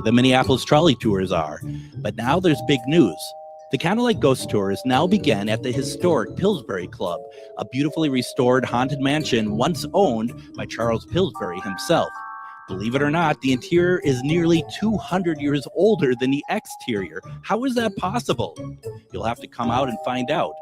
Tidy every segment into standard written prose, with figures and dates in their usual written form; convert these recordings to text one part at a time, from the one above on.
the Minneapolis trolley tours are. But now there's big news. The Candlelight Ghost Tours now begin at the historic Pillsbury Club, a beautifully restored haunted mansion once owned by Charles Pillsbury himself. Believe it or not, the interior is nearly 200 years older than the exterior. How is that possible? You'll have to come out and find out.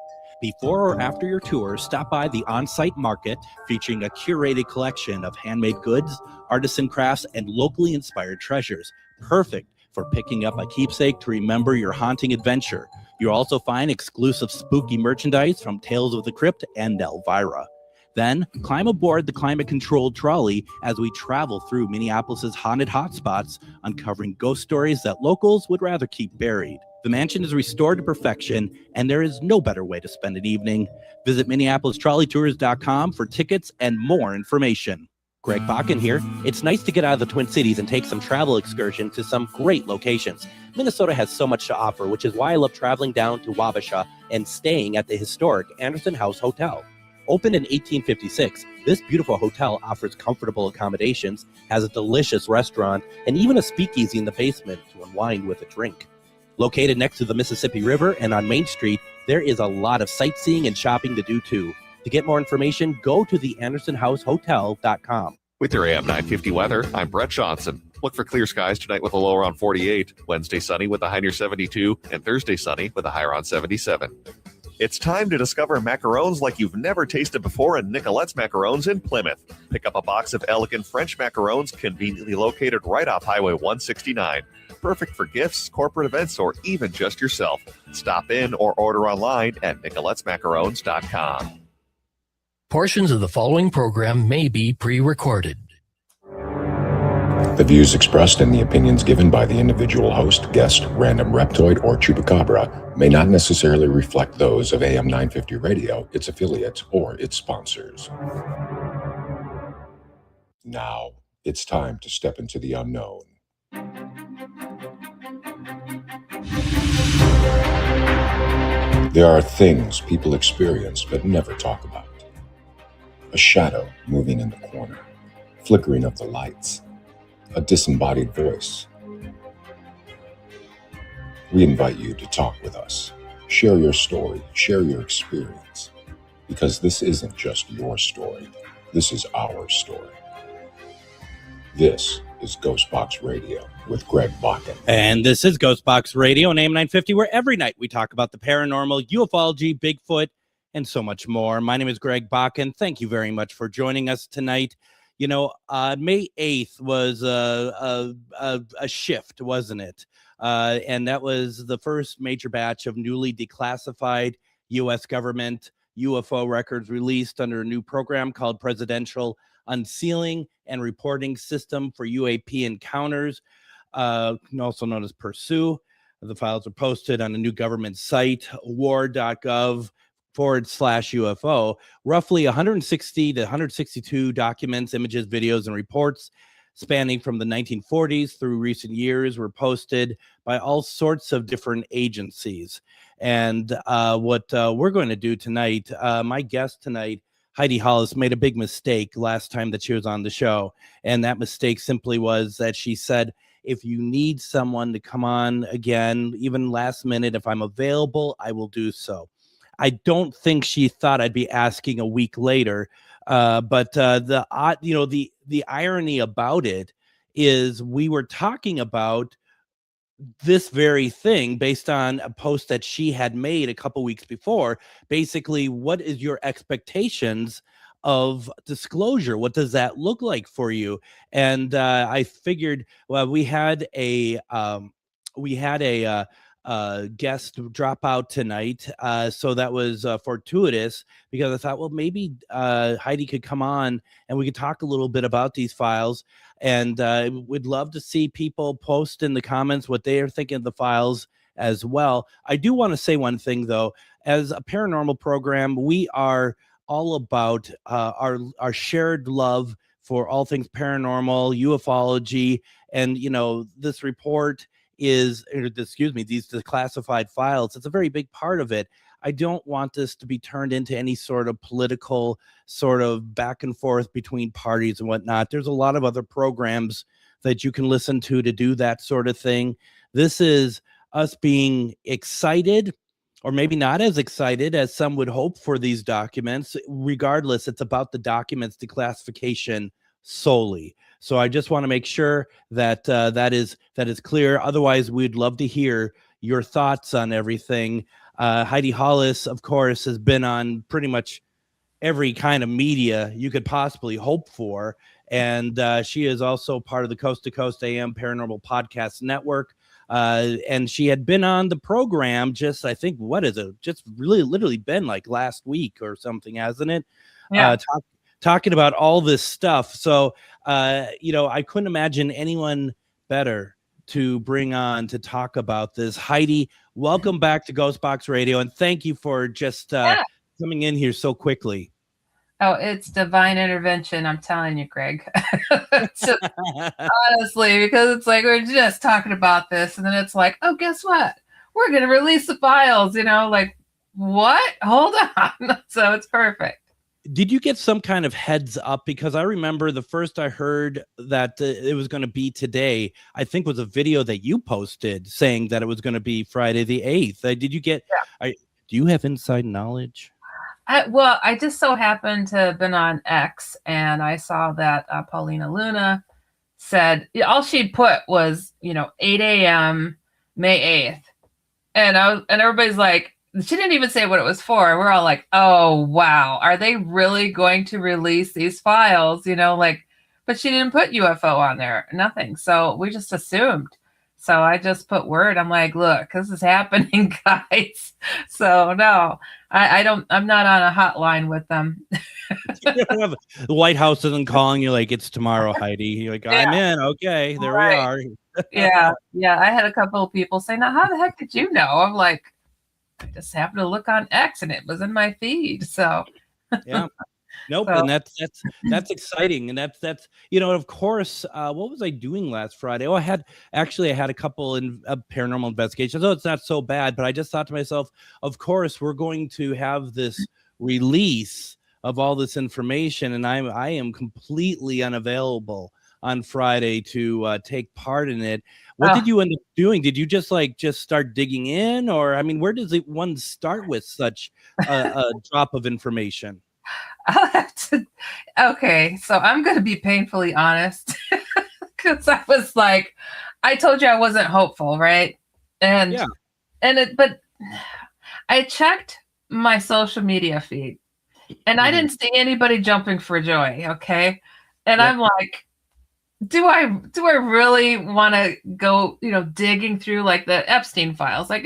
Before or after your tour, stop by the on-site market featuring a curated collection of handmade goods, artisan crafts, and locally inspired treasures. Perfect for picking up a keepsake to remember your haunting adventure. You'll also find exclusive spooky merchandise from Tales of the Crypt and Elvira. Then climb aboard the climate-controlled trolley as we travel through Minneapolis's haunted hotspots, uncovering ghost stories that locals would rather keep buried. The mansion is restored to perfection, and there is no better way to spend an evening. Visit MinneapolisTrolleyTours.com for tickets and more information. Greg Bakun here. It's nice to get out of the Twin Cities and take some travel excursion to some great locations. Minnesota has so much to offer, which is why I love traveling down to Wabasha and staying at the historic Anderson House Hotel. Opened in 1856, this beautiful hotel offers comfortable accommodations, has a delicious restaurant, and even a speakeasy in the basement to unwind with a drink. Located next to the Mississippi River and on Main Street, there is a lot of sightseeing and shopping to do too. To get more information, go to the AndersonHouseHotel.com. With your AM 950 weather, I'm Brett Johnson. Look for clear skies tonight with a low around 48, Wednesday sunny with a high near 72, and Thursday sunny with a high around 77. It's time to discover macarons like you've never tasted before in Nicolette's Macarons in Plymouth. Pick up a box of elegant French macarons conveniently located right off Highway 169. Perfect for gifts, corporate events, or even just yourself. Stop in or order online at NicolettesMacarons.com. Portions of the following program may be pre-recorded. The views expressed and the opinions given by the individual host, guest, random reptoid, or chupacabra may not necessarily reflect those of AM 950 Radio, its affiliates, or its sponsors. Now, it's time to step into the unknown. There are things people experience but never talk about. A shadow moving in the corner, flickering of the lights, a disembodied voice. We invite you to talk with us. Share your story, share your experience, because this isn't just your story, this is our story. This is GhostBox Radio with Greg Bakun. And this is GhostBox Radio on AM 950, where every night we talk about the paranormal, ufology, Bigfoot, and so much more. My name is Greg Bakun. Thank you very much for joining us tonight. You know, May 8th was a shift, wasn't it? And that was the first major batch of newly declassified U.S. government UFO records released under a new program called Presidential Unsealing and Reporting System for UAP Encounters, also known as PURSUE. The files are posted on a new government site, war.gov/UFO. Roughly 160 to 162 documents, images, videos, and reports spanning from the 1940s through recent years were posted by all sorts of different agencies. And what we're going to do tonight, my guest tonight, Heidi Hollis, made a big mistake last time that she was on the show. And that mistake simply was that she said, if you need someone to come on again, even last minute, if I'm available, I will do so. I don't think she thought I'd be asking a week later. But the irony about it is we were talking about this very thing based on a post that she had made a couple weeks before. Basically, what is your expectations of disclosure? What does that look like for you? And I figured, well, we had a guest drop out tonight, so that was fortuitous, because I thought, well, maybe Heidi could come on and we could talk a little bit about these files. And we'd love to see people post in the comments what they are thinking of the files as well. I do want to say one thing, though. As a paranormal program, we are all about our shared love for all things paranormal, ufology, and, you know, this report these declassified files, it's a very big part of it. I don't want this to be turned into any sort of political sort of back and forth between parties and whatnot. There's a lot of other programs that you can listen to do that sort of thing. This is us being excited, or maybe not as excited as some would hope for these documents. Regardless, it's about the documents declassification solely. So I just want to make sure that that is clear. Otherwise, we'd love to hear your thoughts on everything. Heidi Hollis, of course, has been on pretty much every kind of media you could possibly hope for. And she is also part of the Coast to Coast AM Paranormal Podcast Network. And she had been on the program just, I think, just really literally been like last week or something, hasn't it? Yeah. Talking about all this stuff. So, I couldn't imagine anyone better to bring on to talk about this. Heidi, welcome back to GhostBox Radio. And thank you for just coming in here so quickly. Oh, it's divine intervention. I'm telling you, Greg. Just, honestly, because it's like, we're just talking about this. And then it's like, oh, guess what? We're going to release the files, like, what? Hold on. So it's perfect. Did you get some kind of heads up? Because I remember the first I heard that it was going to be today, I think was a video that you posted saying that it was going to be Friday the 8th. Did you get, do you have inside knowledge? I just so happened to have been on X, and I saw that Paulina Luna said all she'd put was 8 a.m. May 8th, and everybody's like, she didn't even say what it was for. We're all like, oh wow, are they really going to release these files? But she didn't put UFO on there, nothing. So we just assumed. So I just put word. I'm like, look, this is happening, guys. So no, I'm not on a hotline with them. The White House isn't calling you like it's tomorrow, Heidi. You're like, I'm in. Okay, there we are. Yeah. I had a couple of people say, now, how the heck did you know? I'm like, I just happened to look on X and it was in my feed. So yeah. Nope, and that's exciting, and that's of course. What was I doing last Friday? Oh, I had a couple in paranormal investigations. Oh, it's not so bad, but I just thought to myself, of course, we're going to have this release of all this information, and I am completely unavailable on Friday to take part in it. What did you end up doing? Did you just start digging in, or where does one start with such a drop of information? I'll have to. Okay, so I'm going to be painfully honest because I was like, I told you I wasn't hopeful, right? But I checked my social media feed, and I didn't see anybody jumping for joy. Okay, and I'm like, do I really want to go, digging through like the Epstein files? Like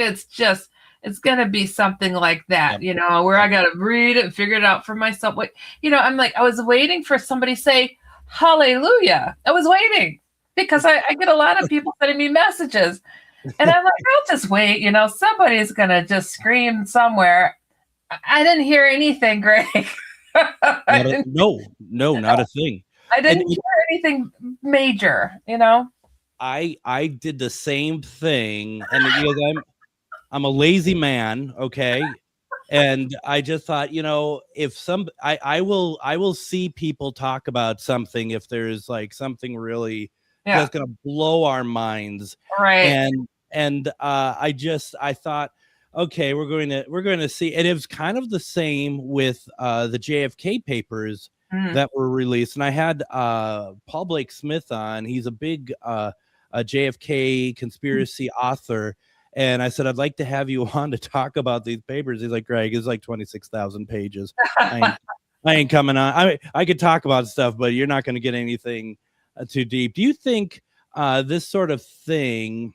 it's going to be something like that, where I got to read it and figure it out for myself. I'm like, I was waiting for somebody to say, hallelujah. I was waiting because I get a lot of people sending me messages. And I'm like, I'll just wait. Somebody's going to just scream somewhere. I didn't hear anything, Greg. No, not a thing. I didn't hear anything major, I did the same thing. And because I'm a lazy man, okay, and I just thought, if I will see people talk about something if there's like something really that's gonna blow our minds, right? And I thought, okay, we're going to see, and it was kind of the same with the JFK papers that were released, and I had Paul Blake Smith on. He's a big a JFK conspiracy author. And I said, I'd like to have you on to talk about these papers. He's like, Greg, it's like 26,000 pages. I ain't coming on. I could talk about stuff, but you're not going to get anything too deep. Do you think this sort of thing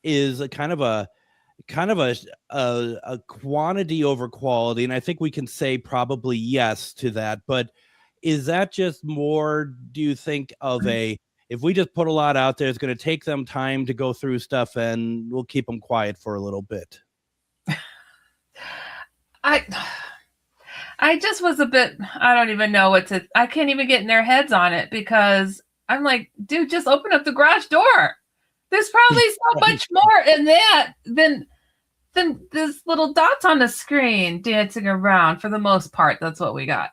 is a kind of a quantity over quality? And I think we can say probably yes to that. But is that just more, do you think, of if we just put a lot out there, it's going to take them time to go through stuff and we'll keep them quiet for a little bit? I just was a bit, I don't even know I can't even get in their heads on it because I'm like, dude, just open up the garage door. There's probably so much more in that than this little dots on the screen dancing around. For the most part, that's what we got.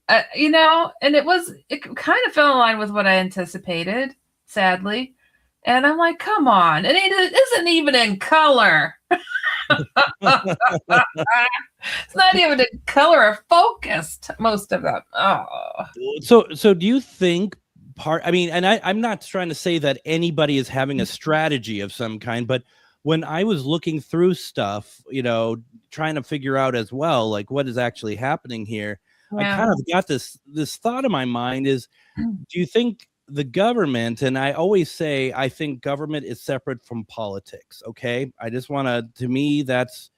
And it kind of fell in line with what I anticipated. sadly. And I'm like, come on, it isn't even in color. It's not even in color or focused, most of them. Oh. So do you think and I'm not trying to say that anybody is having a strategy of some kind, but when I was looking through stuff, trying to figure out as well, like what is actually happening here, I kind of got this thought in my mind is, do you think the government, and I always say, I think government is separate from politics. Okay. I just want to me, that's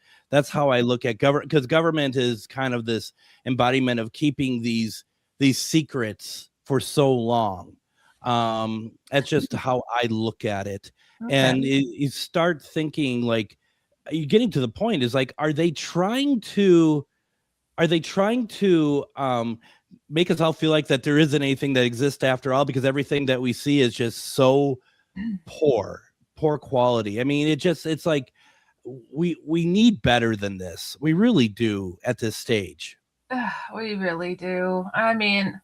how I look at government, because government is kind of this embodiment of keeping these secrets for so long. That's just how I look at it. Okay. And you start thinking, like, you're getting to the point is like, are they trying to make us all feel like that there isn't anything that exists after all, because everything that we see is just so poor quality. I mean, it's like we need better than this. We really do at this stage. We really do. I mean,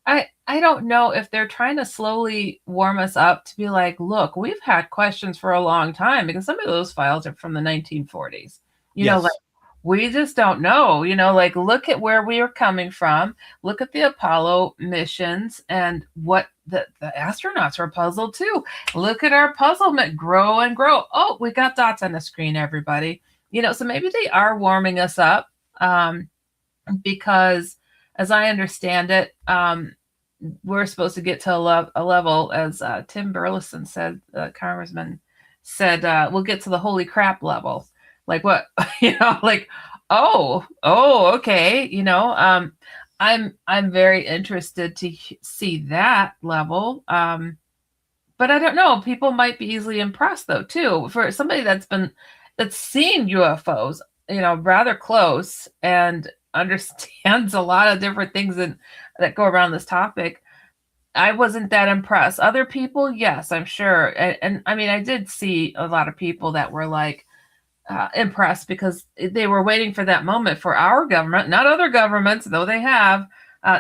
I don't know if they're trying to slowly warm us up to be like, look, we've had questions for a long time, because some of those files are from the 1940s. You know, like, we just don't know, like, look at where we are coming from. Look at the Apollo missions and what the astronauts were puzzled too. Look at our puzzlement grow and grow. Oh, we got dots on the screen, everybody. So maybe they are warming us up, because as I understand it, we're supposed to get to a level, as Tim Burleson said, Congressman said, we'll get to the holy crap level. Like what, like, oh, okay. I'm very interested to see that level. But I don't know, people might be easily impressed though, too, for somebody that's seen UFOs, rather close and understands a lot of different things that go around this topic. I wasn't that impressed. Other people, yes, I'm sure. And I mean, I did see a lot of people that were like, impressed, because they were waiting for that moment for our government, not other governments, though they have,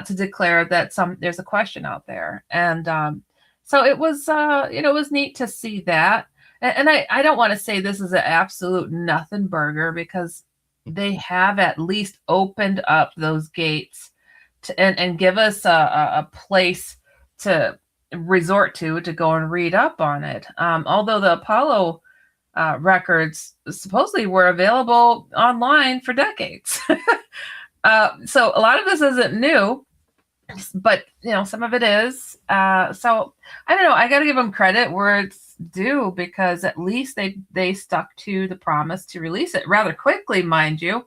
to declare that there's a question out there. And so it was, it was neat to see that. And I don't want to say this is an absolute nothing burger, because they have at least opened up those gates and give us a place to resort to go and read up on it. Although the Apollo records supposedly were available online for decades. So a lot of this isn't new, but some of it is. So I don't know. I got to give them credit where it's due, because at least they stuck to the promise to release it rather quickly, mind you.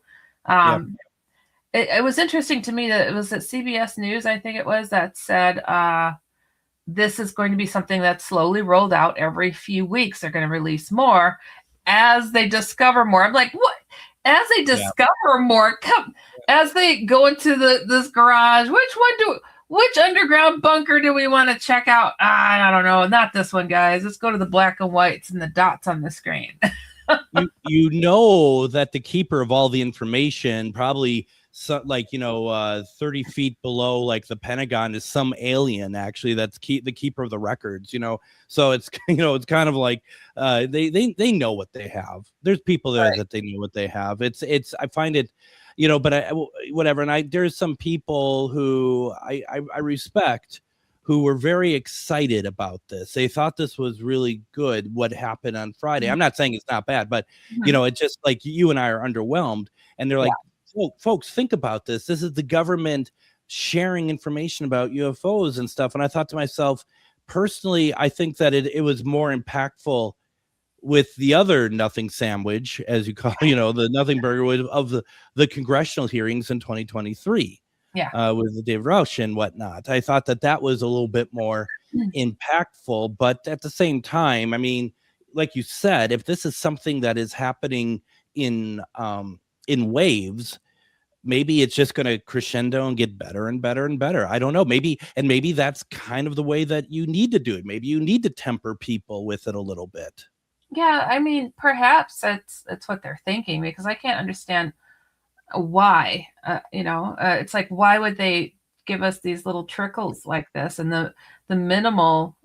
It was interesting to me that it was at CBS News, I think it was, that said, this is going to be something that's slowly rolled out every few weeks. They're going to release more as they discover more. I'm like, what? As they discover more, as they go into this garage, which underground bunker do we want to check out? I don't know. Not this one, guys. Let's go to the black and whites and the dots on the screen. That the keeper of all the information, probably 30 feet below, like the Pentagon, is some alien actually that's the keeper of the records. So it's it's kind of like they know what they have. There's people there that they know what they have. It's I find it, but whatever. And there's some people who I respect, who were very excited about this. They thought this was really good, what happened on Friday. I'm not saying it's not bad, but it's just like you and I are underwhelmed, and they're like, folks, think about this. This is the government sharing information about UFOs and stuff. And I thought to myself, personally, I think that it was more impactful with the other nothing sandwich, as you call, the nothing burger, of the congressional hearings in 2023. With the Dave Roush and whatnot. I thought that was a little bit more impactful, but at the same time, I mean, like you said, if this is something that is happening in waves, maybe it's just going to crescendo and get better and better and better. I don't know. Maybe that's kind of the way that you need to do it. Maybe you need to temper people with it a little bit. Yeah, I mean, perhaps it's what they're thinking, because I can't understand why. It's like, why would they give us these little trickles like this, and the minimal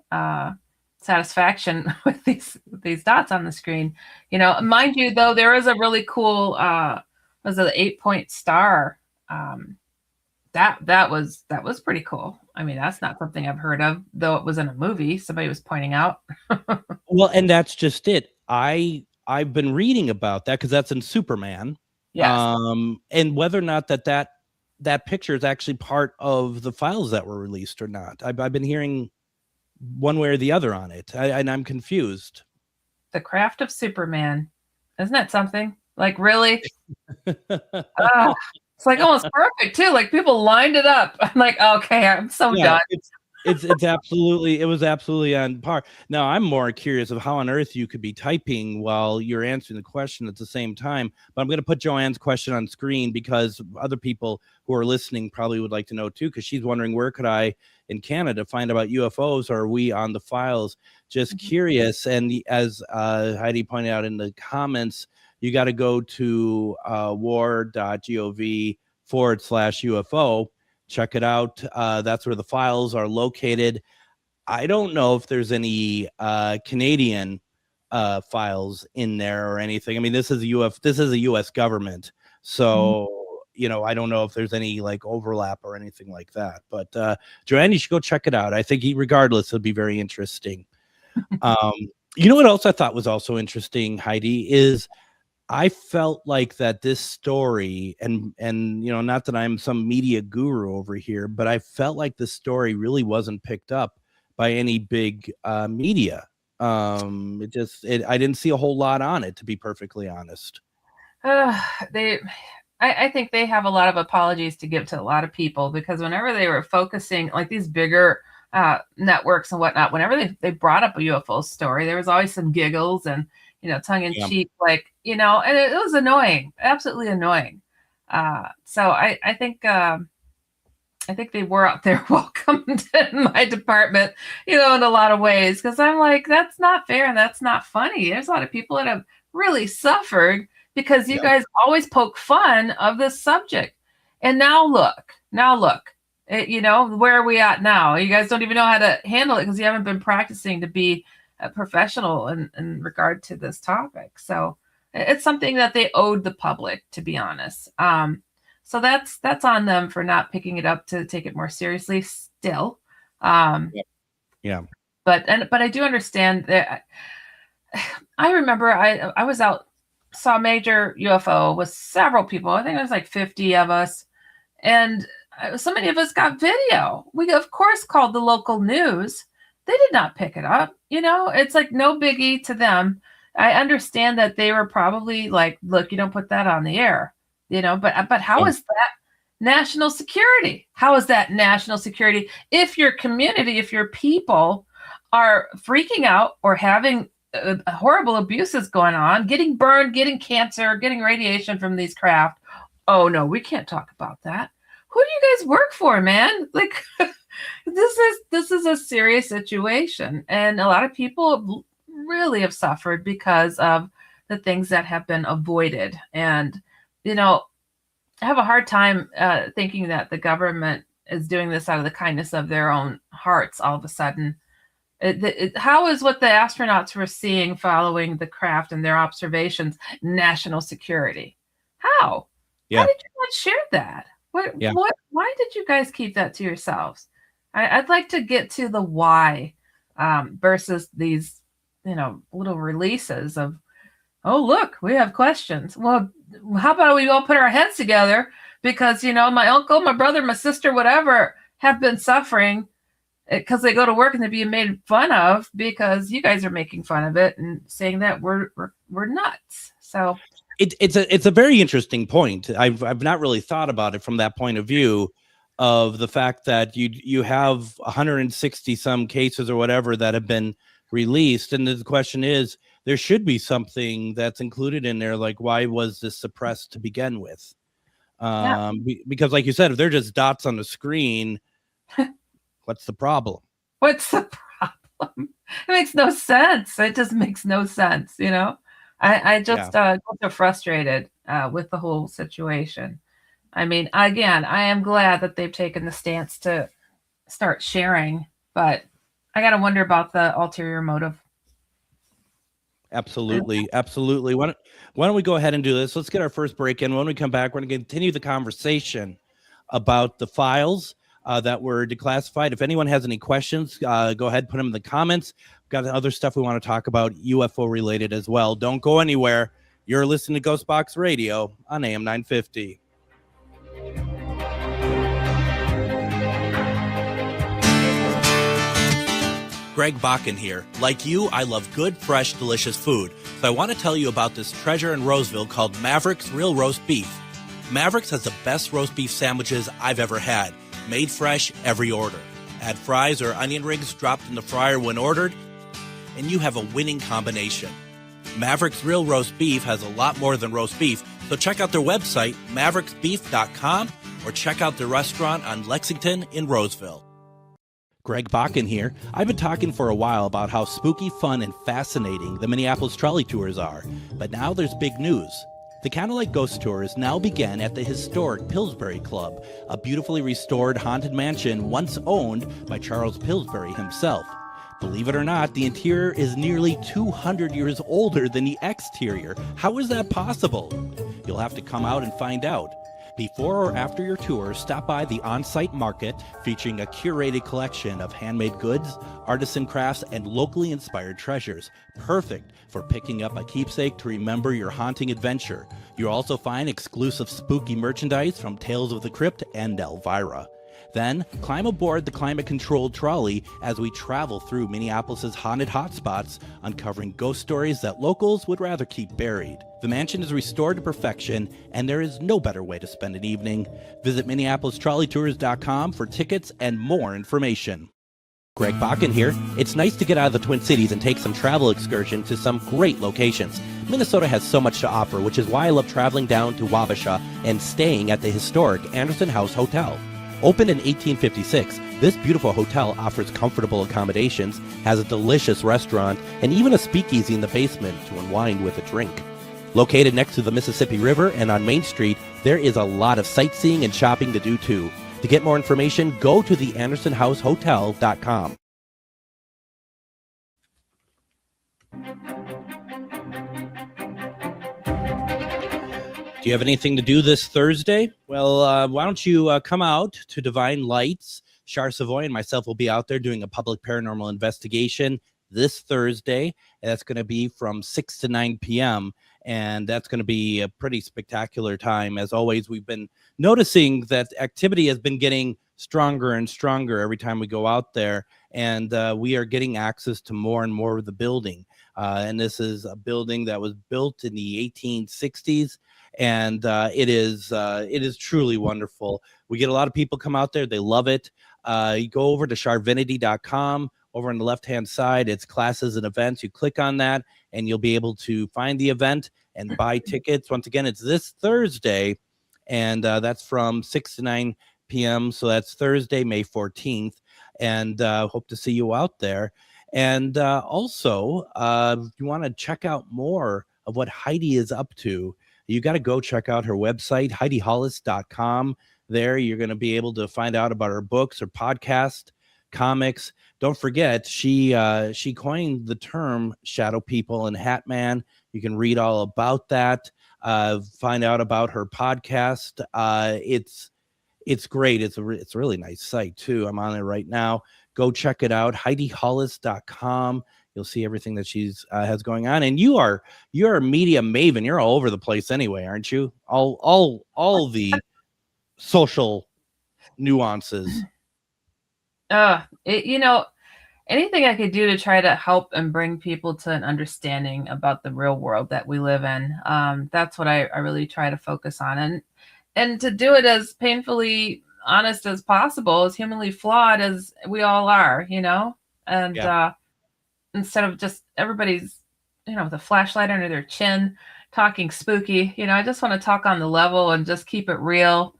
satisfaction with these dots on the screen. Mind you, though, there is a really cool was it an 8-point star. That was pretty cool. I mean, that's not something I've heard of, though it was in a movie. Somebody was pointing out. Well, and that's just it. I've been reading about that because that's in Superman. Yes. And whether or not that picture is actually part of the files that were released or not. I've been hearing one way or the other on it, and I'm confused. The Craft of Superman. Isn't that something? Like, really? It's like almost perfect too. Like, people lined it up. I'm like, okay, I'm so done. It's absolutely, it was absolutely on par. Now I'm more curious of how on earth you could be typing while you're answering the question at the same time. But I'm going to put Joanne's question on screen because other people who are listening probably would like to know too, because she's wondering, where could I in Canada find about UFOs? Or are we on the files? Just curious. And as Heidi pointed out in the comments, you got to go to war.gov/UFO. Check it out. That's where the files are located. I don't know if there's any Canadian files in there or anything. I mean, this is a U.S. government, so I don't know if there's any like overlap or anything like that. But Joanne, you should go check it out. I think regardless, it'll be very interesting. What else I thought was also interesting, Heidi, is I felt like that this story, and not that I'm some media guru over here, but I felt like this story really wasn't picked up by any big media. I didn't see a whole lot on it, to be perfectly honest. I think they have a lot of apologies to give to a lot of people, because whenever they were focusing, like these bigger networks and whatnot, whenever they brought up a UFO story, there was always some giggles and tongue in cheek, like, and it was annoying, absolutely annoying. So I think they were out there welcomed in my department, in a lot of ways, because I'm like, that's not fair and that's not funny. There's a lot of people that have really suffered because you guys always poke fun of this subject. And now look, where are we at now? You guys don't even know how to handle it because you haven't been practicing to be a professional in regard to this topic. So it's something that they owed the public, to be honest. So that's on them for not picking it up to take it more seriously still. Yeah. But I do understand that. I remember I was out, saw a major UFO with several people. I think it was like 50 of us. And so many of us got video. We, of course, called the local news. They did not pick it up. It's like no biggie to them. I understand that they were probably like, look, you don't put that on the air, but how is that national security? How is that national security? If your community, if your people are freaking out or having horrible abuses going on, getting burned, getting cancer, getting radiation from these craft. Oh no, we can't talk about that. Who do you guys work for, man? Like, this is a serious situation, and a lot of people really have suffered because of the things that have been avoided. And I have a hard time thinking that the government is doing this out of the kindness of their own hearts. All of a sudden, how is what the astronauts were seeing following the craft and their observations national security? How? Yeah. How did you not share that? Why did you guys keep that to yourselves? I'd like to get to the why versus these, little releases of, oh, look, we have questions. Well, how about we all put our heads together because, my uncle, my brother, my sister, whatever, have been suffering because they go to work and they're being made fun of because you guys are making fun of it and saying that we're nuts. So it's a very interesting point. I've not really thought about it from that point of view of the fact that you have 160 some cases or whatever that have been released, and the question is, there should be something that's included in there, like why was this suppressed to begin with? Because like you said, if they're just dots on the screen, what's the problem? What's the problem? It makes no sense. It just makes no sense, I just get so frustrated with the whole situation. I mean, again, I am glad that they've taken the stance to start sharing, but I got to wonder about the ulterior motive. Absolutely. Absolutely. Why don't we go ahead and do this? Let's get our first break in. When we come back, we're going to continue the conversation about the files that were declassified. If anyone has any questions, go ahead, put them in the comments. We've got other stuff we want to talk about, UFO related as well. Don't go anywhere. You're listening to GhostBox Radio on AM 950. Greg Bakun here. Like you, I love good, fresh, delicious food. So I want to tell you about this treasure in Roseville called Maverick's Real Roast Beef. Maverick's has the best roast beef sandwiches I've ever had. Made fresh every order. Add fries or onion rings dropped in the fryer when ordered, and you have a winning combination. Maverick's Real Roast Beef has a lot more than roast beef, so check out their website, mavericksbeef.com, or check out their restaurant on Lexington in Roseville. Greg Bakun here. I've been talking for a while about how spooky, fun, and fascinating the Minneapolis trolley tours are, but now there's big news. The Candlelight Ghost Tours now begin at the historic Pillsbury Club, a beautifully restored haunted mansion once owned by Charles Pillsbury himself. Believe it or not, the interior is nearly 200 years older than the exterior. How is that possible? You'll have to come out and find out. Before or after your tour, stop by the on-site market featuring a curated collection of handmade goods, artisan crafts, and locally inspired treasures. Perfect for picking up a keepsake to remember your haunting adventure. You'll also find exclusive spooky merchandise from Tales of the Crypt and Elvira. Then, climb aboard the climate-controlled trolley as we travel through Minneapolis' haunted hotspots, uncovering ghost stories that locals would rather keep buried. The mansion is restored to perfection, and there is no better way to spend an evening. Visit MinneapolisTrolleyTours.com for tickets and more information. Greg Bakun here. It's nice to get out of the Twin Cities and take some travel excursion to some great locations. Minnesota has so much to offer, which is why I love traveling down to Wabasha and staying at the historic Anderson House Hotel. Opened in 1856, this beautiful hotel offers comfortable accommodations, has a delicious restaurant, and even a speakeasy in the basement to unwind with a drink. Located next to the Mississippi River and on Main Street, there is a lot of sightseeing and shopping to do too. To get more information, go to theandersonhousehotel.com. Do you have anything to do this Thursday? Well, why don't you come out to Divine Lights? Char Savoy and myself will be out there doing a public paranormal investigation this Thursday. That's going to be from 6 to 9 p.m., and that's going to be a pretty spectacular time. As always, we've been noticing that activity has been getting stronger and stronger every time we go out there, and we are getting access to more and more of the building. And this is a building that was built in the 1860s. And it is truly wonderful. We get a lot of people come out there. They love it. You go over to charvinity.com. Over on the left-hand side, it's classes and events. You click on that, and you'll be able to find the event and buy tickets. Once again, it's this Thursday, and that's from 6 to 9 p.m. So that's Thursday, May 14th. And hope to see you out there. And also, if you want to check out more of what Heidi is up to, you got to go check out her website, HeidiHollis.com. There, you're going to be able to find out about her books, her podcast, comics. Don't forget, she coined the term shadow people and Hat Man. You can read all about that. Find out about her podcast. It's great. It's a really nice site too. I'm on it right now. Go check it out, HeidiHollis.com. You'll see everything that she's has going on, and you're a media maven. You're all over the place anyway, aren't you? All the social nuances. Anything I could do to try to help and bring people to an understanding about the real world that we live in. That's what I really try to focus on, and to do it as painfully honest as possible, as humanly flawed as we all are, and. Yeah. Instead of just everybody's, with a flashlight under their chin, talking spooky, I just want to talk on the level and just keep it real.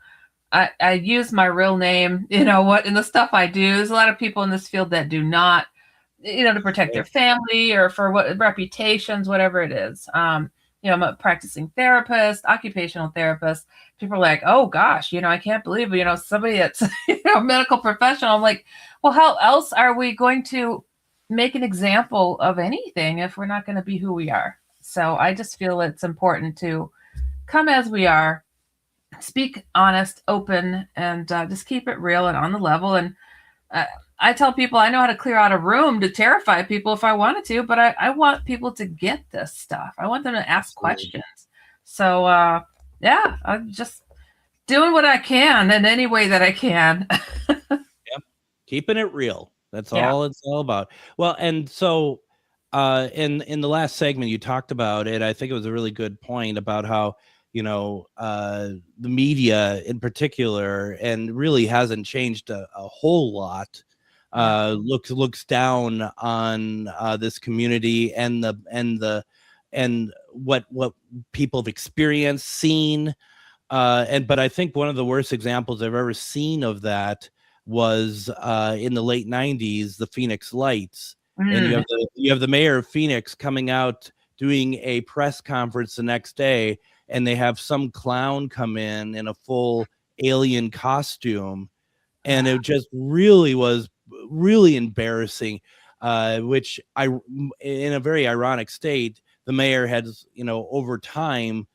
I use my real name, and the stuff I do. There's a lot of people in this field that do not, to protect their family or for what reputations, whatever it is. I'm a practicing therapist, occupational therapist. People are like, oh gosh, I can't believe, somebody that's, a medical professional. I'm like, well, how else are we going to make an example of anything if we're not going to be who we are. So I just feel it's important to come as we are, speak honest, open, and just keep it real and on the level. And I tell people I know how to clear out a room to terrify people if I wanted to, but I want people to get this stuff. I want them to ask questions. So I'm just doing what I can in any way that I can. Yep. Keeping it real. That's all it's all about. Well, and so in the last segment you talked about it. I think it was a really good point about how, the media in particular, and really hasn't changed a whole lot, looks down on this community and what people have experienced, seen, but I think one of the worst examples I've ever seen of that was in the late 90s, the Phoenix Lights. And you have the mayor of Phoenix coming out doing a press conference the next day, and they have some clown come in a full alien costume, and it just really was really embarrassing, which in a very ironic state, the mayor has, over time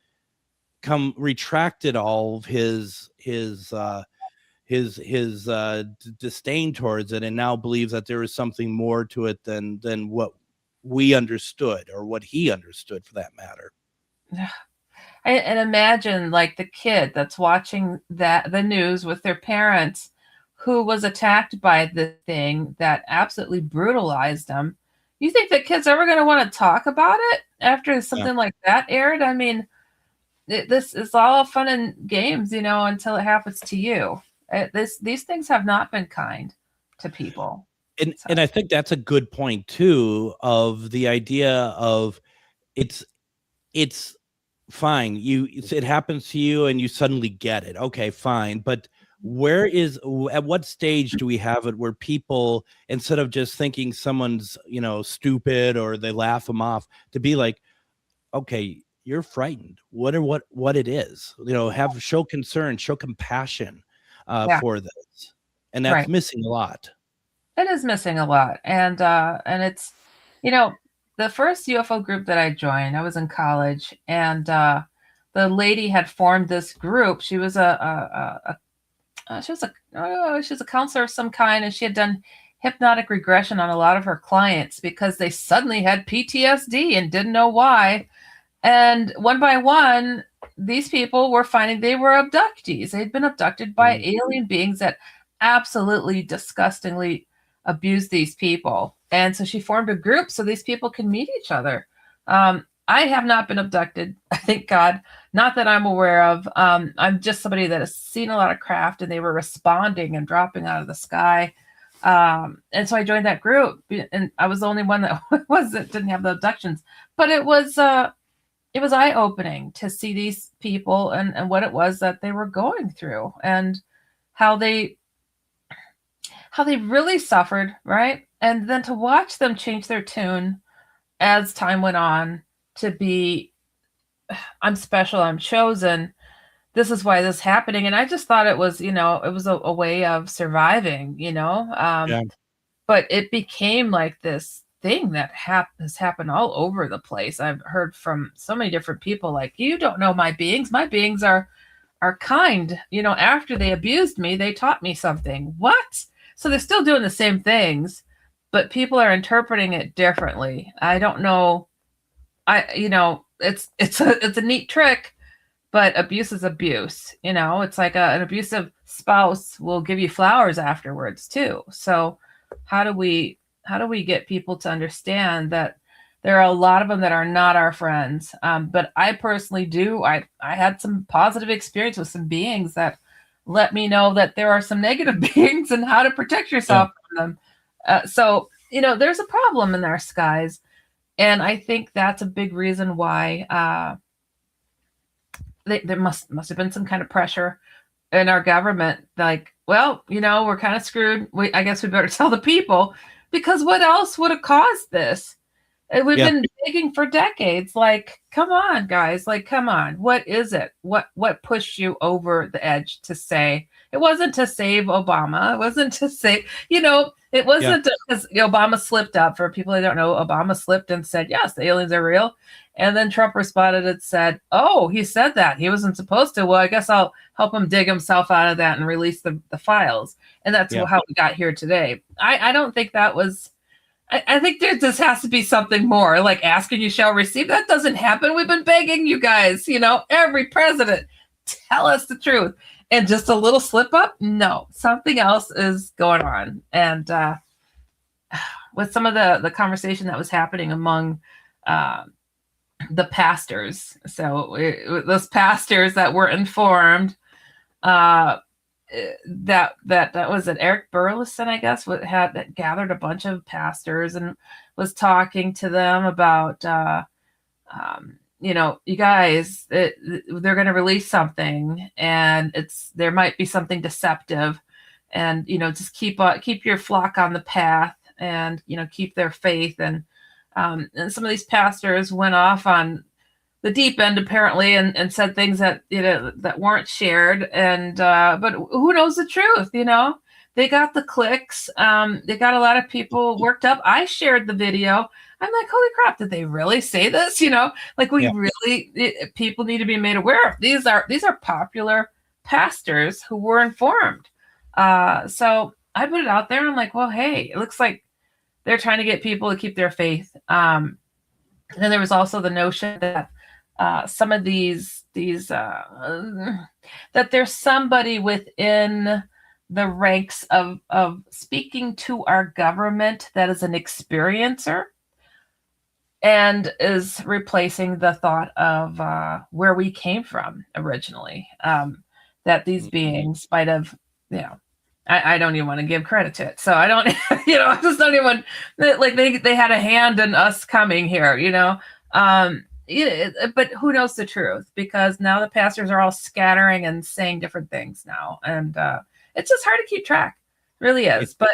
retracted all of his disdain towards it, and now believes that there is something more to it than what we understood, or what he understood for that matter. And imagine like the kid that's watching the news with their parents, who was attacked by the thing that absolutely brutalized them. You think that kid's ever going to want to talk about it after something like that aired? I mean, this is all fun and games, until it happens to you. These things have not been kind to people. And I think that's a good point too, of the idea of it's fine. It happens to you and you suddenly get it. Okay, fine. But at what stage do we have it where people, instead of just thinking someone's, stupid, or they laugh them off, to be like, okay, you're frightened. What it is, show concern, show compassion for this. And that's missing a lot. It is missing a lot. And it's, the first UFO group that I joined, I was in college, and the lady had formed this group. She was she was a counselor of some kind, and she had done hypnotic regression on a lot of her clients because they suddenly had PTSD and didn't know why. And one by one, these people were finding they were abductees. They'd been abducted by alien beings that absolutely disgustingly abused these people. And so she formed a group so these people can meet each other. I have not been abducted, thank God. Not that I'm aware of. I'm just somebody that has seen a lot of craft, and they were responding and dropping out of the sky. And so I joined that group, and I was the only one that didn't have the abductions. But it was eye-opening to see these people and what it was that they were going through, and how they really suffered, right? And then to watch them change their tune as time went on to be, I'm special, I'm chosen, this is why this is happening. And I just thought it was, it was a way of surviving, but it became like this thing that has happened all over the place. I've heard from so many different people, like, you don't know my beings are kind. After they abused me, they taught me something. What? So they're still doing the same things, but people are interpreting it differently. I don't know. It's a neat trick, but abuse is abuse. It's like an abusive spouse will give you flowers afterwards too. So how do we get people to understand that there are a lot of them that are not our friends? But I personally do. I had some positive experience with some beings that let me know that there are some negative beings and how to protect yourself from them. So there's a problem in our skies. And I think that's a big reason why there must have been some kind of pressure in our government. Like, well, we're kind of screwed. I guess we better tell the people, because what else would have caused this? We've been begging for decades. Like, come on, guys. Like, come on. What is it? What pushed you over the edge to say? It wasn't to save Obama. It wasn't to say, it wasn't because Obama slipped up. For people that don't know, Obama slipped and said, yes, the aliens are real. And then Trump responded and said, oh, he said that. He wasn't supposed to. Well, I guess I'll help him dig himself out of that and release the files. And that's how we got here today. I don't think that was... I think there just has to be something more, like ask and you shall receive. That doesn't happen. We've been begging you guys, every president, tell us the truth. And just a little slip up? No, something else is going on. And with some of the conversation that was happening among the pastors, so those pastors that were informed, that was it. Eric Burleson, I guess, had gathered a bunch of pastors and was talking to them about, you guys, they're going to release something, and there might be something deceptive, and just keep your flock on the path, and keep their faith, and some of these pastors went off on the deep end apparently and said things that that weren't shared, and but who knows the truth? They got the clicks, they got a lot of people worked up. I shared the video. I'm like, holy crap, did they really say this? Like people need to be made aware of. These are popular pastors who were informed. So I put it out there. I'm like, well, hey, it looks like they're trying to get people to keep their faith. And there was also the notion that some of these that there's somebody within the ranks of speaking to our government that is an experiencer and is replacing the thought of where we came from originally. That these beings might have, I don't even want to give credit to it. So I don't, I just don't even, like they had a hand in us coming here, but who knows the truth? Because now the pastors are all scattering and saying different things now. And it's just hard to keep track. It really is. But,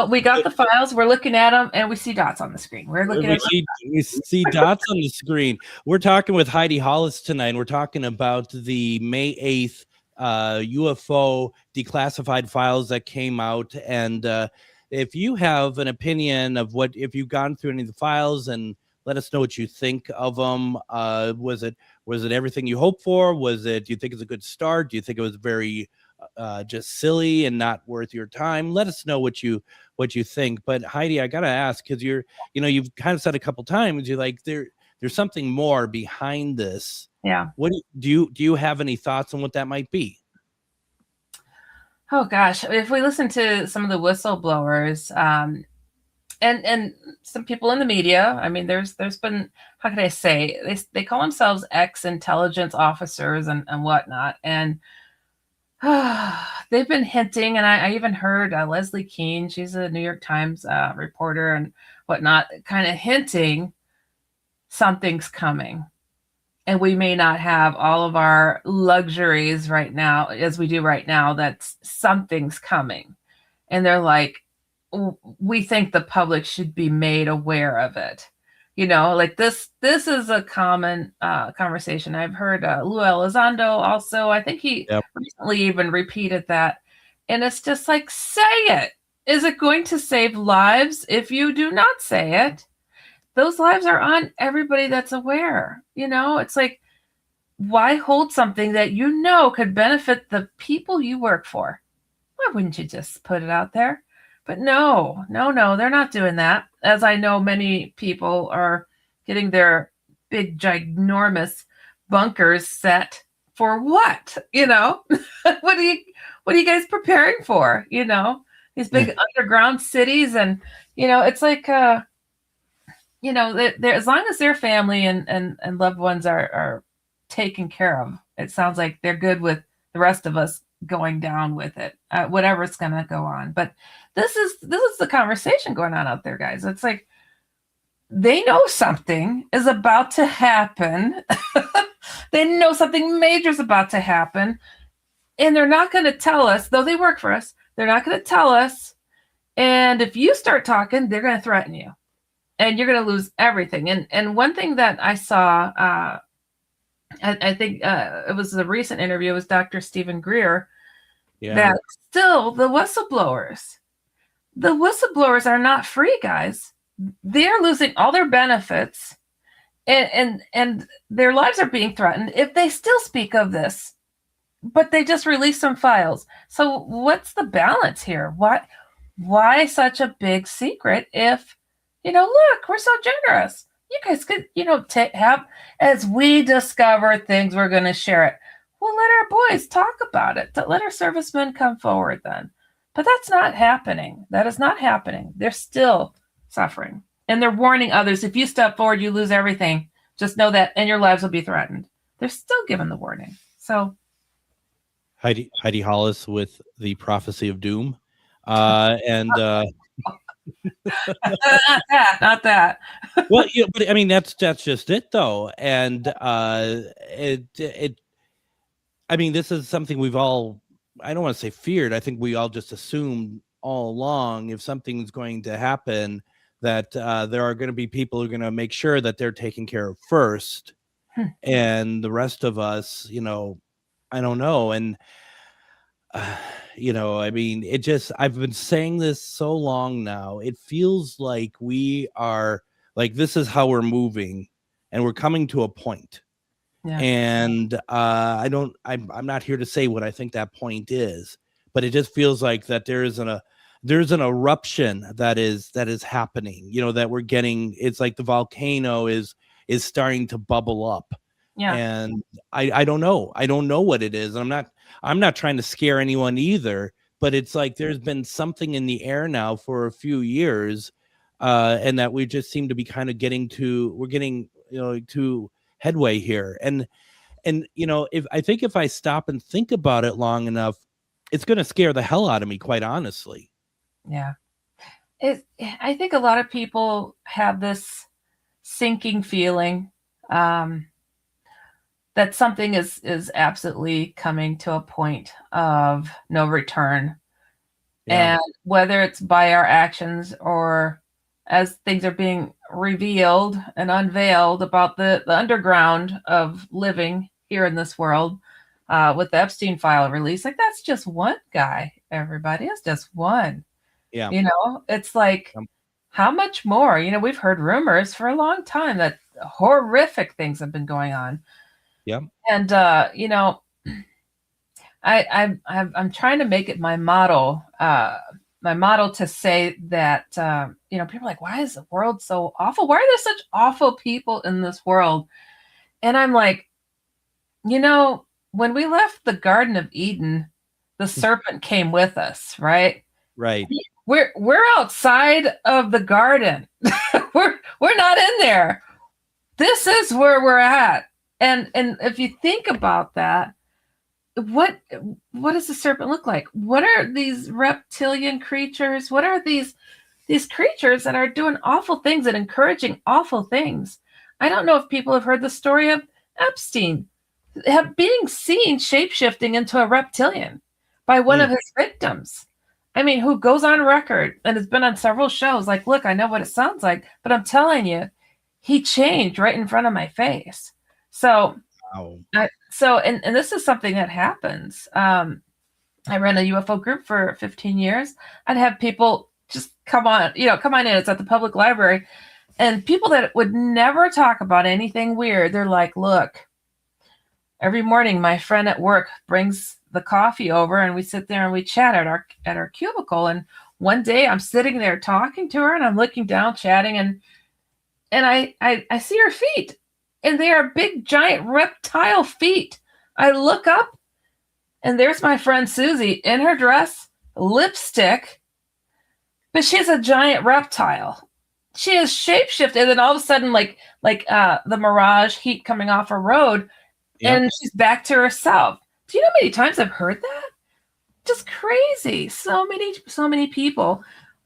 we got the files. We're looking at them and we see dots on the screen. We see dots on the screen. We're talking with Heidi Hollis tonight. And we're talking about the May 8th UFO declassified files that came out. And if you have an opinion of if you've gone through any of the files, and let us know what you think of them. Was it everything you hoped for? Do you think it's a good start? Do you think it was very just silly and not worth your time? Let us know what you think. But Heidi, I gotta ask, because you've kind of said a couple times, you're like there's something more behind this. Yeah. What do you have any thoughts on what that might be? Oh gosh, if we listen to some of the whistleblowers, and some people in the media, I mean, there's been, how can I say, they call themselves ex-intelligence officers and whatnot, and they've been hinting, and I even heard Leslie Keene, she's a New York Times reporter and whatnot, kind of hinting something's coming. And we may not have all of our luxuries right now as we do right now, that's something's coming. And they're like, we think the public should be made aware of it. Like this is a common conversation. I've heard Lou Elizondo also, I think he recently even repeated that. And it's just like, say it. Is it going to save lives if you do not say it? Those lives are on everybody that's aware. It's like, why hold something that could benefit the people you work for? Why wouldn't you just put it out there? But no, they're not doing that. As I know, many people are getting their big, ginormous bunkers set for what? What are you guys preparing for? These big underground cities, and it's like as long as their family and loved ones are taken care of, it sounds like they're good with the rest of us going down with it, whatever's going to go on. But this is the conversation going on out there, guys. It's like they know something is about to happen. They know something major is about to happen, and they're not going to tell us, though they work for us. They're not going to tell us. And if you start talking, they're going to threaten you. and you're going to lose everything. And one thing that I saw, I think it was a recent interview with Dr. Stephen Greer, that still the whistleblowers are not free, guys. They're losing all their benefits, and their lives are being threatened if they still speak of this, but they just release some files. So what's the balance here? Why such a big secret if, look, we're so generous. You guys could, have, as we discover things, we're going to share it. Well, let our boys talk about it. Let our servicemen come forward then. But that's not happening. That is not happening. They're still suffering. And they're warning others, if you step forward, you lose everything. Just know that, and your lives will be threatened. They're still given the warning. So Heidi Hollis with the prophecy of doom. Not that. Well, but I mean, that's just it, though. And I mean, this is something we've all, I don't want to say feared. I think we all just assumed all along, if something's going to happen, that there are going to be people who are going to make sure that they're taken care of first. And the rest of us, I don't know. And, I mean, I've been saying this so long now. It feels like we are, like, this is how we're moving, and we're coming to a point. Yeah. And I'm not here to say what I think that point is, but it just feels like that there's an eruption that is happening, that we're getting. It's like the volcano is starting to bubble up. Yeah. And I don't know. I don't know what it is. I'm not trying to scare anyone either, but it's like there's been something in the air now for a few years, and that we just seem to be kind of getting to headway here. And if I stop and think about it long enough, it's going to scare the hell out of me, quite honestly. Yeah. I think a lot of people have this sinking feeling that something is absolutely coming to a point of no return. Yeah. And whether it's by our actions or as things are being revealed and unveiled about the underground of living here in this world, with the Epstein file release, like, that's just one guy, everybody. It's just one. Yeah. It's like, how much more? We've heard rumors for a long time that horrific things have been going on. Yeah. And I'm trying to make it my motto to say that people are like, why is the world so awful? Why are there such awful people in this world? And I'm like, when we left the Garden of Eden, the serpent came with us, right? Right. We're outside of the garden. we're not in there. This is where we're at. And if you think about that, what does the serpent look like? What are these reptilian creatures? What are these creatures that are doing awful things and encouraging awful things? I don't know if people have heard the story of Epstein being seen shape-shifting into a reptilian by one of his victims. I mean, who goes on record and has been on several shows like, look, I know what it sounds like, but I'm telling you, he changed right in front of my face. So, wow. And this is something that happens. I ran a UFO group for 15 years. I'd have people just come on in. It's at the public library, and people that would never talk about anything weird. They're like, look, every morning my friend at work brings the coffee over, and we sit there and we chat at our cubicle. And one day I'm sitting there talking to her, and I'm looking down, chatting, and I see her feet. And they are big, giant reptile feet. I look up, and there's my friend Susie in her dress, lipstick, but she's a giant reptile. She is shapeshifted, and then all of a sudden, like the mirage, heat coming off a road, and she's back to herself. Do you know how many times I've heard that? Just crazy. So many people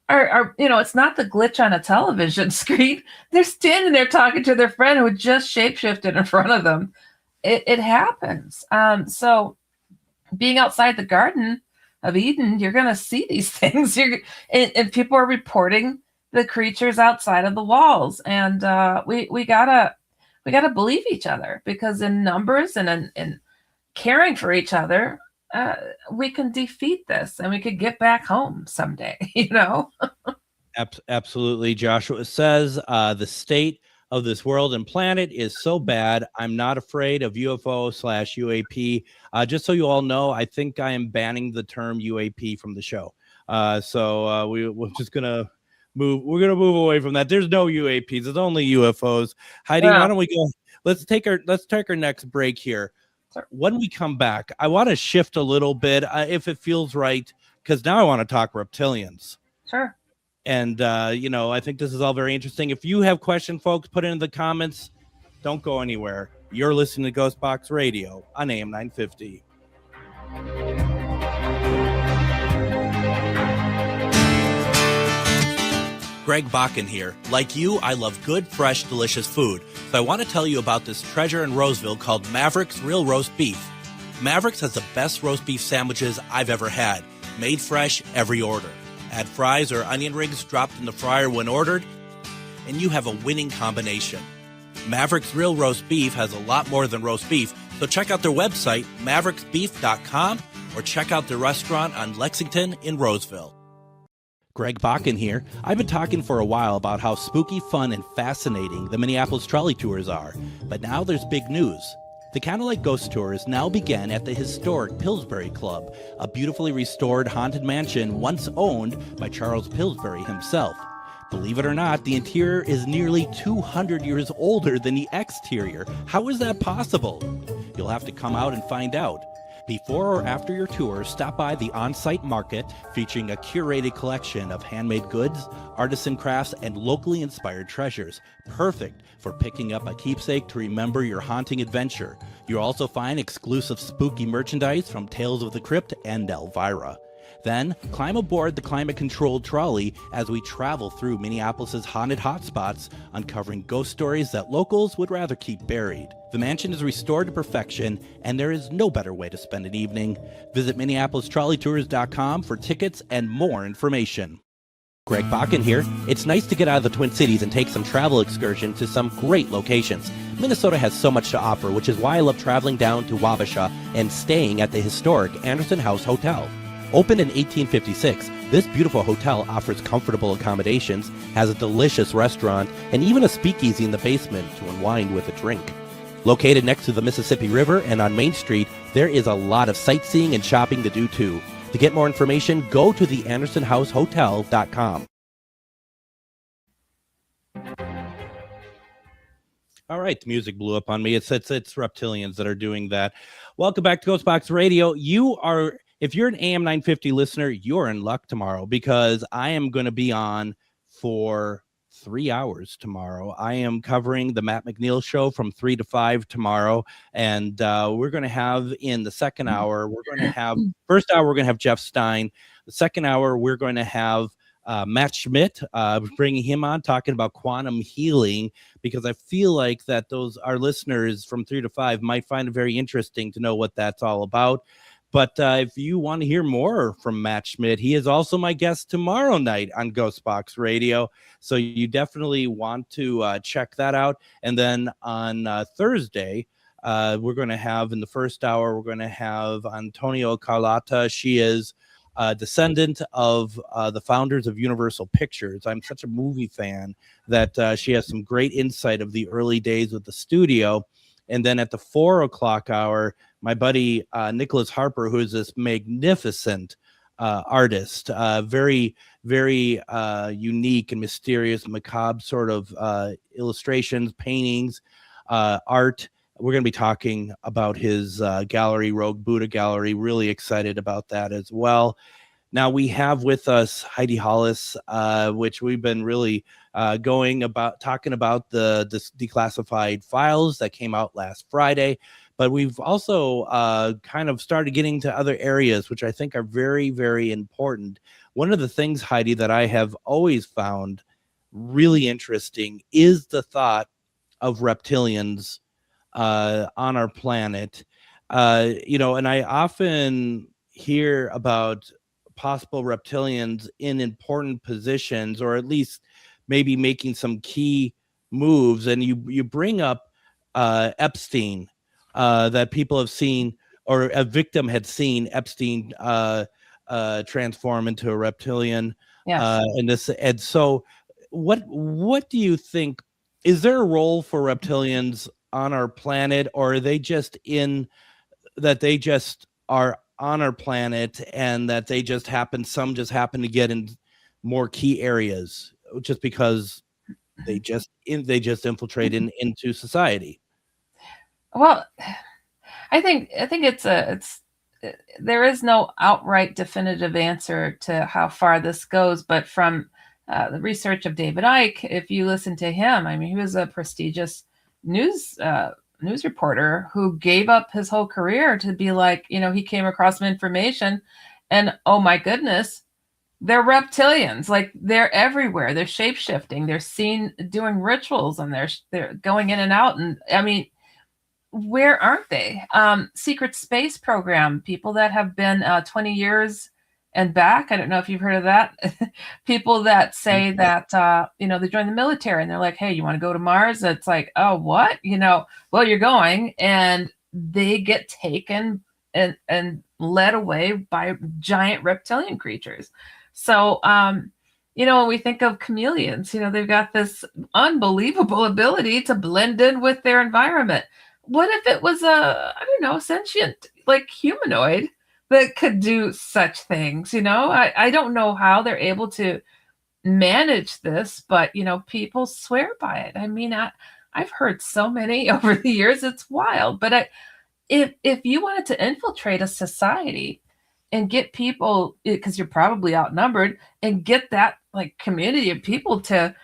are it's not the glitch on a television screen. They're standing there talking to their friend who just shapeshifted in front of them. It happens. So being outside the Garden of Eden, you're going to see these things. And people are reporting the creatures outside of the walls. And we gotta believe each other, because in numbers and in caring for each other, we can defeat this and we could get back home someday, Absolutely. Joshua says the state of this world and planet is so bad. I'm not afraid of UFO/UAP. Just so you all know, I think I am banning the term UAP from the show. So we're just gonna move. We're gonna move away from that. There's no UAPs. It's only UFOs. Heidi, why don't we go? Let's take our next break here. Sure. When we come back, I want to shift a little bit, if it feels right, because now I want to talk reptilians. Sure. And, I think this is all very interesting. If you have questions, folks, put it in the comments. Don't go anywhere. You're listening to GhostBox Radio on AM 950. Greg Bakun here. Like you, I love good, fresh, delicious food. So I want to tell you about this treasure in Roseville called Maverick's Real Roast Beef. Maverick's has the best roast beef sandwiches I've ever had. Made fresh every order. Add fries or onion rings dropped in the fryer when ordered, and you have a winning combination. Maverick's Real Roast Beef has a lot more than roast beef, so check out their website, mavericksbeef.com, or check out their restaurant on Lexington in Roseville. Greg Bakun here. I've been talking for a while about how spooky, fun, and fascinating the Minneapolis trolley tours are, but now there's big news. The Candlelight Ghost Tours now begin at the historic Pillsbury Club, a beautifully restored haunted mansion once owned by Charles Pillsbury himself. Believe it or not, the interior is nearly 200 years older than the exterior. How is that possible? You'll have to come out and find out. Before or after your tour, stop by the on-site market featuring a curated collection of handmade goods, artisan crafts, and locally inspired treasures. Perfect for picking up a keepsake to remember your haunting adventure. You'll also find exclusive spooky merchandise from Tales of the Crypt and Elvira. Then, climb aboard the climate-controlled trolley as we travel through Minneapolis' haunted hotspots, uncovering ghost stories that locals would rather keep buried. The mansion is restored to perfection, and there is no better way to spend an evening. Visit MinneapolisTrolleyTours.com for tickets and more information. Greg Bakun here. It's nice to get out of the Twin Cities and take some travel excursions to some great locations. Minnesota has so much to offer, which is why I love traveling down to Wabasha and staying at the historic Anderson House Hotel. Opened in 1856, this beautiful hotel offers comfortable accommodations, has a delicious restaurant, and even a speakeasy in the basement to unwind with a drink. Located next to the Mississippi River and on Main Street, there is a lot of sightseeing and shopping to do too. To get more information, go to theandersonhousehotel.com. All right, the music blew up on me. It's reptilians that are doing that. Welcome back to GhostBox Radio. If you're an AM 950 listener, you're in luck tomorrow, because I am going to be on for 3 hours tomorrow. I am covering the Matt McNeil show from 3 to 5 tomorrow. And we're going to have in the second hour, first hour, we're going to have Jeff Stein. The second hour, we're going to have Matt Schmidt, bringing him on, talking about quantum healing, because I feel like that our listeners from 3 to 5 might find it very interesting to know what that's all about. But if you want to hear more from Matt Schmidt, he is also my guest tomorrow night on GhostBox Radio. So you definitely want to check that out. And then on Thursday, we're going to have, in the first hour, we're going to have Antonio Carlotta. She is a descendant of the founders of Universal Pictures. I'm such a movie fan that she has some great insight of the early days of the studio. And then at the 4 o'clock hour, my buddy Nicholas Harper, who is this magnificent artist, very, very unique and mysterious, macabre sort of illustrations, paintings, art. We're going to be talking about his gallery, Rogue Buddha Gallery. Really excited about that as well. Now we have with us Heidi Hollis, which we've been really talking about the declassified files that came out last Friday. But we've also kind of started getting to other areas, which I think are very, very important. One of the things, Heidi, that I have always found really interesting is the thought of reptilians on our planet. And I often hear about possible reptilians in important positions, or at least maybe making some key moves. And you bring up Epstein, that people have seen, or a victim had seen Epstein transform into a reptilian. Yes. And so what do you think? Is there a role for reptilians on our planet, or are they just they just are on our planet, and that some just happen to get in more key areas just because they just infiltrate into society? Well, I think there is no outright definitive answer to how far this goes, but from the research of David Icke, if you listen to him, I mean, he was a prestigious news reporter who gave up his whole career to be like, he came across some information, and oh my goodness, they're reptilians. Like, they're everywhere. They're shape-shifting. They're seen doing rituals, and they're going in and out. And I mean, where aren't they? Secret space program, people that have been 20 years and back. I don't know if you've heard of that. People that say that, they join the military and they're like, hey, you want to go to Mars? It's like, oh, what? Well, you're going, and they get taken and led away by giant reptilian creatures. So, when we think of chameleons, they've got this unbelievable ability to blend in with their environment. What if it was sentient, like humanoid that could do such things? I don't know how they're able to manage this, but, people swear by it. I mean, I've heard so many over the years. It's wild. But if you wanted to infiltrate a society and get people, because you're probably outnumbered, and get that like community of people to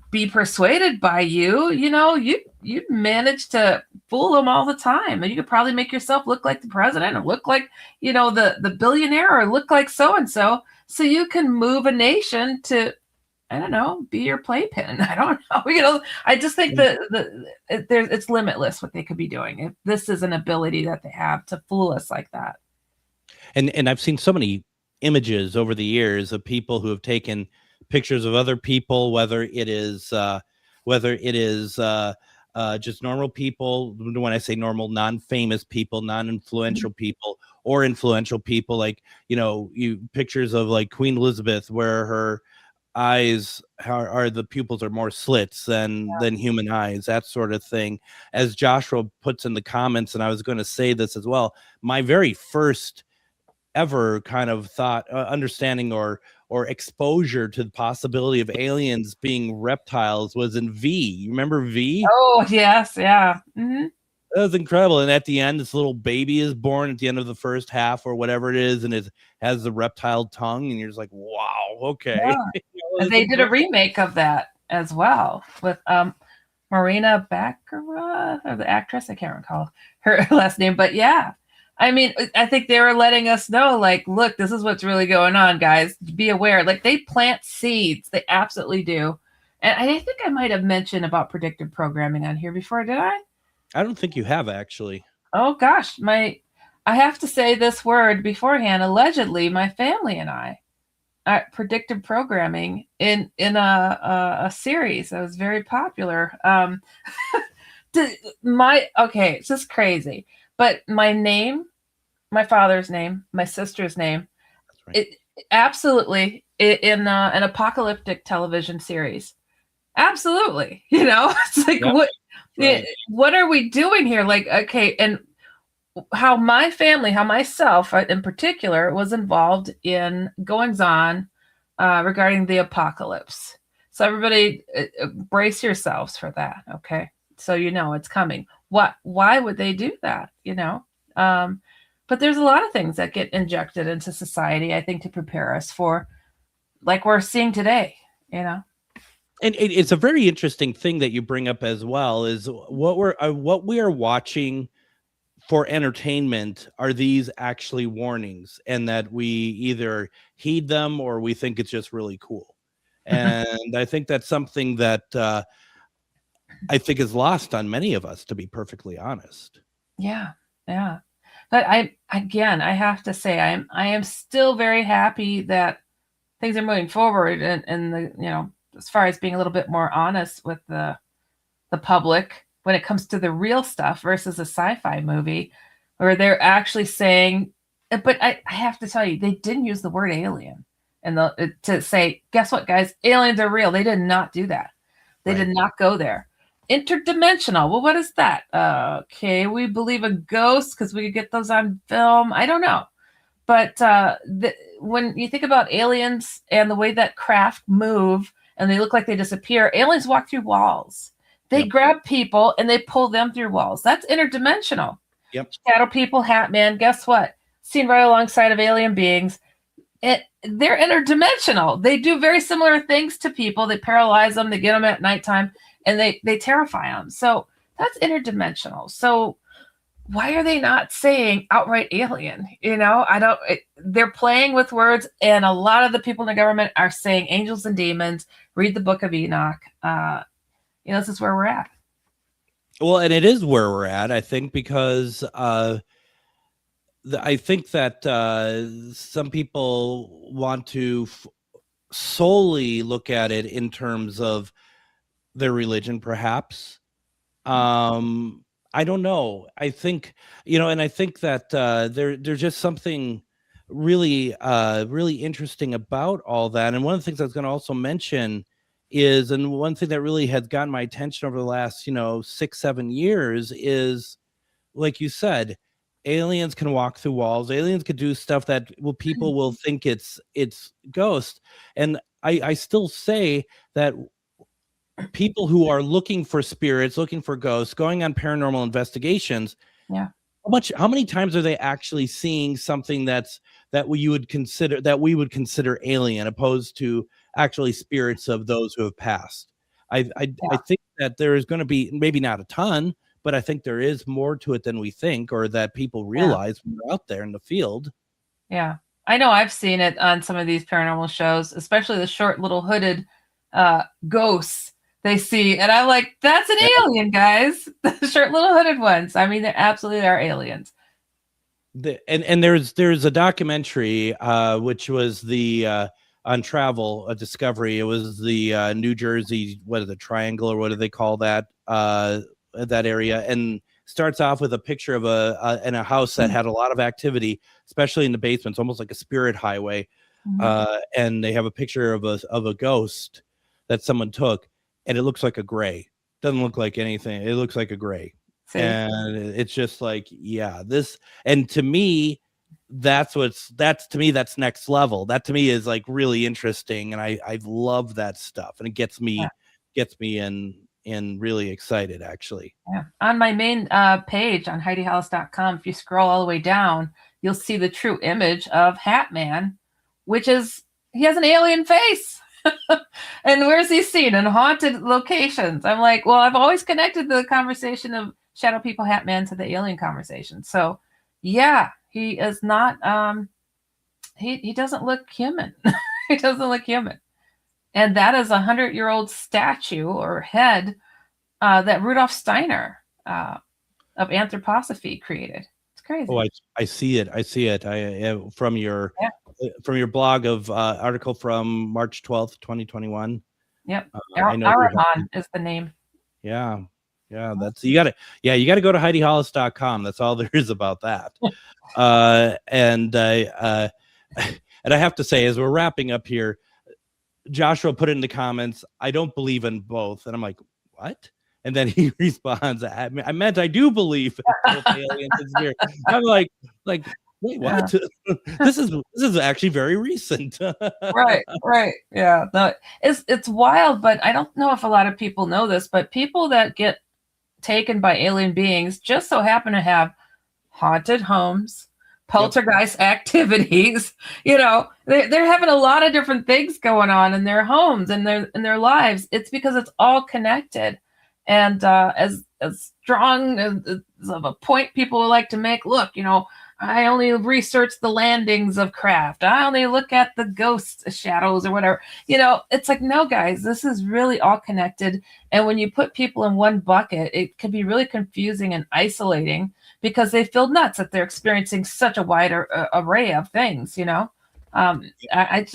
be persuaded by you, you manage to fool them all the time. And you could probably make yourself look like the president, or look like, the billionaire, or look like so-and-so, so you can move a nation to, I don't know, be your playpen. I don't know. I just think it's limitless what they could be doing if this is an ability that they have to fool us like that. And I've seen so many images over the years of people who have taken pictures of other people, whether it is just normal people. When I say normal, non-famous people, non-influential people, or influential people, like, pictures of like Queen Elizabeth, where her eyes are the pupils are more slits than human eyes, that sort of thing. As Joshua puts in the comments, and I was going to say this as well, my very first ever kind of understanding or exposure to the possibility of aliens being reptiles was in V. You remember V? Oh, yes. Yeah. Mm-hmm. That was incredible. And at the end, this little baby is born at the end of the first half or whatever it is, and it has the reptile tongue, and you're just like, wow, okay. Yeah. And they did a remake of that as well with Marina Baccarat, or the actress. I can't recall her last name, but yeah. I mean, I think they were letting us know, like, look, this is what's really going on, guys. Be aware. Like, they plant seeds. They absolutely do. And I think I might have mentioned about predictive programming on here before, did I? I don't think you have, actually. Oh, gosh. I have to say this word beforehand. Allegedly, my family and I predictive programming in a series that was very popular. It's just crazy. But my name, my father's name, my sister's name, right. It absolutely in an apocalyptic television series. Absolutely. It's like, yep. What are we doing here? Like, okay. And how myself in particular was involved in goings on regarding the apocalypse. So everybody brace yourselves for that. Okay. So, it's coming. Why would they do that? But there's a lot of things that get injected into society, I think, to prepare us for, like we're seeing today, And it's a very interesting thing that you bring up as well, is what we are watching for entertainment. Are these actually warnings, and that we either heed them or we think it's just really cool? And I think that's something that I think is lost on many of us, to be perfectly honest. Yeah. But I have to say, I am still very happy that things are moving forward, and the as far as being a little bit more honest with the public when it comes to the real stuff versus a sci-fi movie where they're actually saying, but I have to tell you, they didn't use the word alien and to say, guess what, guys, aliens are real. They did not do that. They did not go there. Interdimensional. Well, what is that? Okay, we believe a ghost because we could get those on film. I don't know. But when you think about aliens and the way that craft move and they look like they disappear, aliens walk through walls. They grab people and they pull them through walls. That's interdimensional. Yep. Shadow people, Hat Man, guess what? Seen right alongside of alien beings. They're interdimensional. They do very similar things to people. They paralyze them. They get them at nighttime and they terrify them. So that's interdimensional. So why are they not saying outright alien? They're playing with words, and a lot of the people in the government are saying angels and demons, read the book of Enoch. This is where we're at. Well, and it is where we're at, I think, because I think that some people want to solely look at it in terms of their religion, perhaps. I don't know. I think, and I think that there's just something really, really interesting about all that. And one of the things I was going to also mention is, and one thing that really has gotten my attention over the last, 6-7 years is, like you said, aliens can walk through walls. Aliens could do stuff that people will think it's ghost. And I still say that people who are looking for spirits, looking for ghosts, going on paranormal investigations, how many times are they actually seeing something that we would consider alien, opposed to actually spirits of those who have passed? I think that there is going to be, maybe not a ton, but I think there is more to it than we think, or that people realize when they're out there in the field. Yeah, I know. I've seen it on some of these paranormal shows, especially the short little hooded ghosts they see, and I'm like, that's an alien, guys. The short little hooded ones. I mean, they absolutely are aliens. And there's a documentary which was the on travel, a Discovery. It was the New Jersey, what is it, Triangle, or what do they call that that area, and starts off with a picture of a house that had a lot of activity, especially in the basement. It's almost like a spirit highway. And they have a picture of a ghost that someone took, and it looks like a gray. Doesn't look like anything. It looks like a gray. See? And it's just like, this, and to me, that's next level. That to me is like really interesting, and I love that stuff, and it gets me in really excited, actually. Yeah. On my main page on HeidiHollis.com, if you scroll all the way down, you'll see the true image of Hat Man, which is, he has an alien face. And where's he seen? In haunted locations. I'm like, well, I've always connected the conversation of shadow people, Hat Man, to the alien conversation. So yeah, he is not, he doesn't look human. He doesn't look human. And that is 100-year-old statue or head that Rudolf Steiner of anthroposophy created. It's crazy. Oh, I see it. I see it. From your blog of article from March 12th, 2021. Yep. Arahan is the name. Yeah. Yeah. You got to go to HeidiHollis.com. That's all there is about that. And I have to say, as we're wrapping up here, Joshua put it in the comments, I don't believe in both. And I'm like, what? And then he responds, I meant I do believe in aliens and spirit. I'm like, wait, what? This is actually very recent. Right. Yeah. No, it's wild, but I don't know if a lot of people know this, but people that get taken by alien beings just so happen to have haunted homes, poltergeist activities. They're having a lot of different things going on in their homes and in their lives. It's because it's all connected. And as strong as of a point people would like to make, look, I only research the landings of craft. I only look at the ghost shadows or whatever. It's like, no, guys, this is really all connected. And when you put people in one bucket, it can be really confusing and isolating because they feel nuts that they're experiencing such a wide array of things, I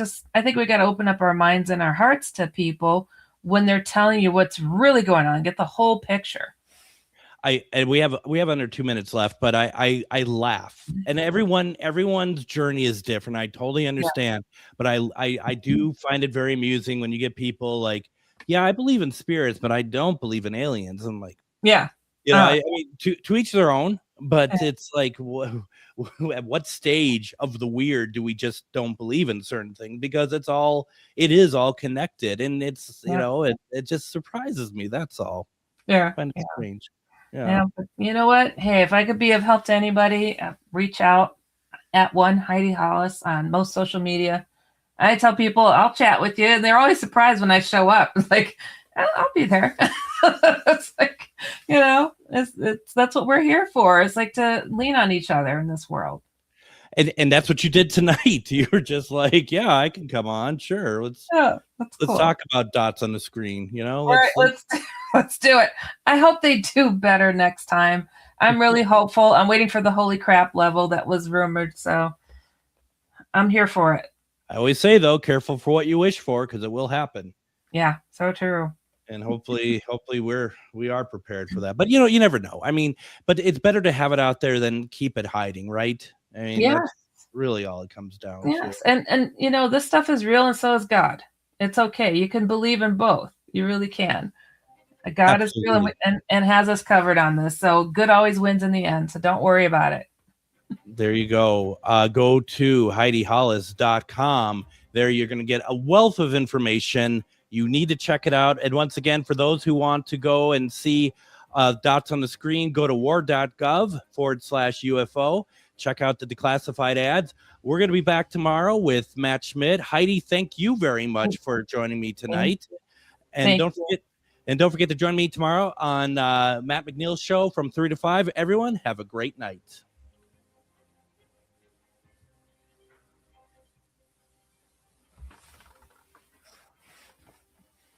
think we got to open up our minds and our hearts to people when they're telling you what's really going on. Get the whole picture. And we have under 2 minutes left, but I laugh, and everyone's journey is different. I totally understand, but I do find it very amusing when you get people like, yeah, I believe in spirits, but I don't believe in aliens. I'm like, yeah, I mean, to each their own, but it's like, at what stage of the weird do we just don't believe in certain things? Because it is all connected, and it's it just surprises me. That's all. Yeah, I find it strange. Yeah, but you know what? Hey, if I could be of help to anybody, reach out at Heidi Hollis on most social media. I tell people I'll chat with you, and they're always surprised when I show up. It's like, I'll be there. It's like, that's what we're here for. It's like to lean on each other in this world. And that's what you did tonight. You were just like, yeah, I can come on. Sure. Let's cool. talk about dots on the screen. All right, let's do it. I hope they do better next time. I'm really hopeful. I'm waiting for the holy crap level that was rumored. So I'm here for it. I always say, though, careful for what you wish for, because it will happen. Yeah, so true. And hopefully we are prepared for that. But, you never know. I mean, but it's better to have it out there than keep it hiding, right? I mean, that's really all it comes down to. And this stuff is real, and so is God. It's okay. You can believe in both. You really can. God is real and has us covered on this. So good always wins in the end. So don't worry about it. There you go. Go to HeidiHollis.com. There you're going to get a wealth of information. You need to check it out. And once again, for those who want to go and see dots on the screen, go to war.gov/UFO. Check out the declassified ads. We're going to be back tomorrow with Matt Schmidt. Heidi, thank you very much for joining me tonight. And don't forget to join me tomorrow on Matt McNeil's show from 3 to 5. Everyone, have a great night.